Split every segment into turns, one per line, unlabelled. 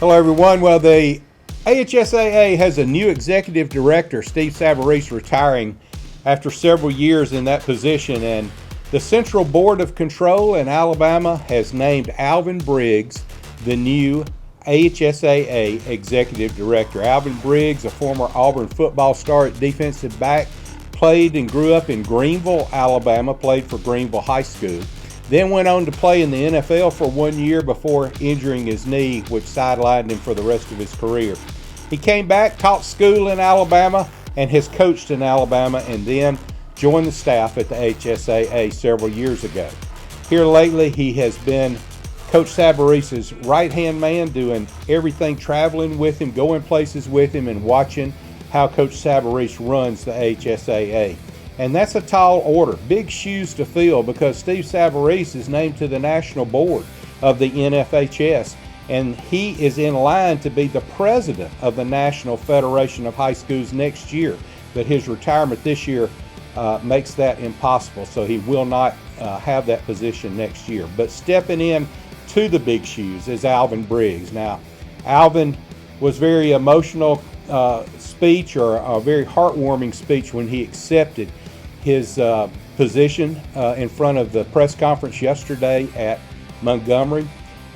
Hello, everyone. Well, the AHSAA has a new executive director, Steve Savarese, retiring after several years in that position. And the Central Board of Control in Alabama has named Alvin Briggs the new AHSAA executive director. Alvin Briggs, a former Auburn football star at defensive back, played and grew up in Greenville, Alabama, played for Greenville High School. Then went on to play in the NFL for 1 year before injuring his knee, which sidelined him for the rest of his career. He came back, taught school in Alabama, and has coached in Alabama, and then joined the staff at the AHSAA several years ago. Here lately, he has been Coach Savarese's right-hand man, doing everything, traveling with him, going places with him, and watching how Coach Savarese runs the AHSAA. And that's a tall order, big shoes to fill, because Steve Savarese is named to the national board of the NFHS, and he is in line to be the president of the National Federation of High Schools next year. But his retirement this year makes that impossible, so he will not have that position next year. But stepping in to the big shoes is Alvin Briggs. Now, Alvin was very emotional speech, or a very heartwarming speech, when he accepted his position in front of the press conference yesterday at Montgomery.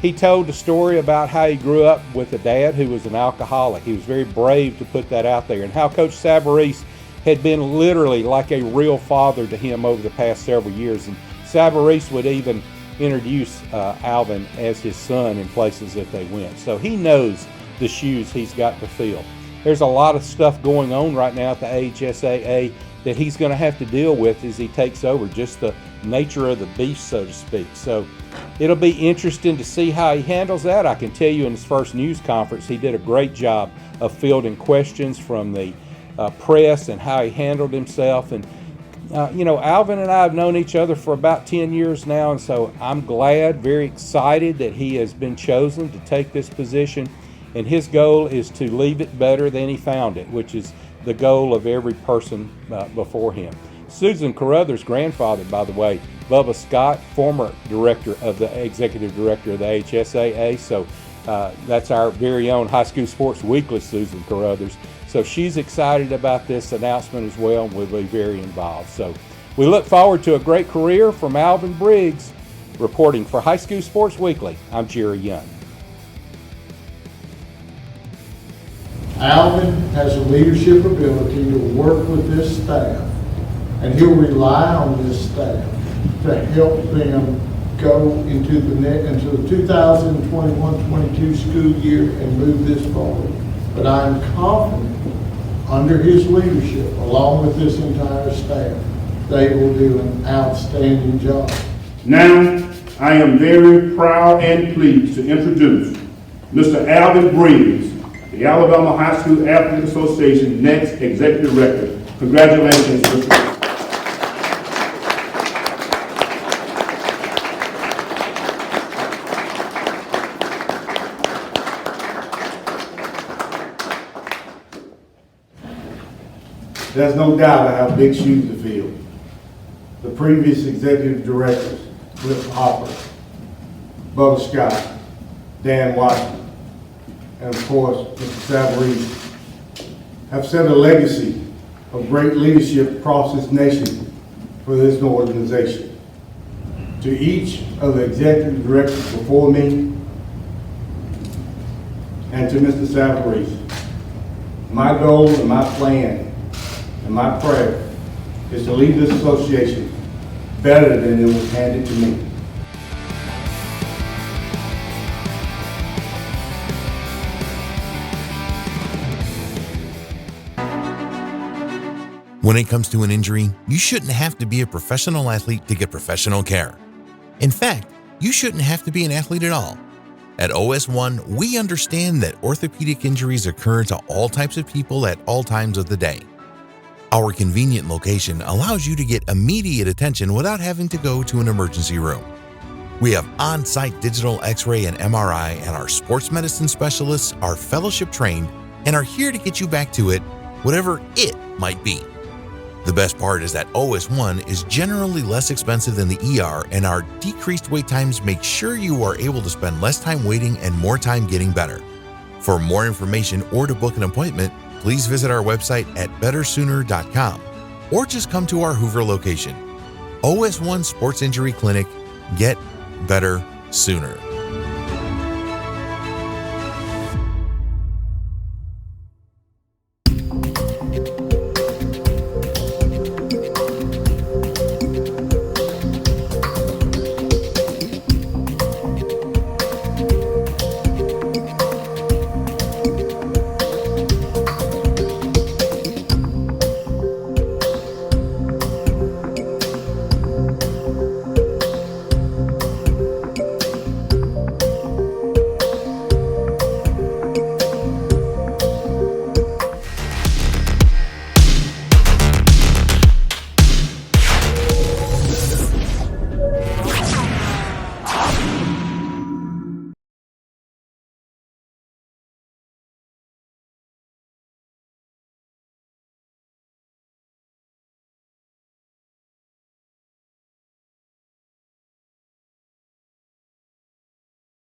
He told a story about how he grew up with a dad who was an alcoholic. He was very brave to put that out there, and how Coach Savarese had been literally like a real father to him over the past several years. And Savarese would even introduce Alvin as his son in places that they went. So he knows the shoes he's got to fill. There's a lot of stuff going on right now at the AHSAA that he's going to have to deal with as he takes over, just the nature of the beast, so to speak. So it'll be interesting to see how he handles that. I can tell you, in his first news conference, he did a great job of fielding questions from the press and how he handled himself. And Alvin and I have known each other for about 10 years now, and so I'm glad, very excited that he has been chosen to take this position. And his goal is to leave it better than he found it, which is the goal of every person before him. Susan Carruthers' grandfather, by the way, Bubba Scott, former executive director of the AHSAA. So that's our very own High School Sports Weekly, Susan Carruthers. So she's excited about this announcement as well, and will be very involved. So we look forward to a great career from Alvin Briggs. Reporting for High School Sports Weekly, I'm Jerry Young.
Alvin has a leadership ability to work with this staff, and he'll rely on this staff to help them go into the 2021-22 school year and move this forward. But I'm confident, under his leadership, along with this entire staff, they will do an outstanding job.
Now, I am very proud and pleased to introduce Mr. Alvin Briggs, the Alabama High School Athletic Association next executive director. Congratulations, Mr.
There's no doubt I have big shoes to fill. The previous executive directors, Cliff Hopper, Bubba Scott, Dan Watson, and of course, Mr. Savarese, have set a legacy of great leadership across this nation for this organization. To each of the executive directors before me, and to Mr. Savarese, my goal and my plan and my prayer is to lead this association better than it was handed to me.
When it comes to an injury, you shouldn't have to be a professional athlete to get professional care. In fact, you shouldn't have to be an athlete at all. At OS1, we understand that orthopedic injuries occur to all types of people at all times of the day. Our convenient location allows you to get immediate attention without having to go to an emergency room. We have on-site digital X-ray and MRI, and our sports medicine specialists are fellowship trained and are here to get you back to it, whatever it might be. The best part is that OS1 is generally less expensive than the ER, and our decreased wait times make sure you are able to spend less time waiting and more time getting better. For more information or to book an appointment, please visit our website at bettersooner.com or just come to our Hoover location. OS1 Sports Injury Clinic. Get better sooner.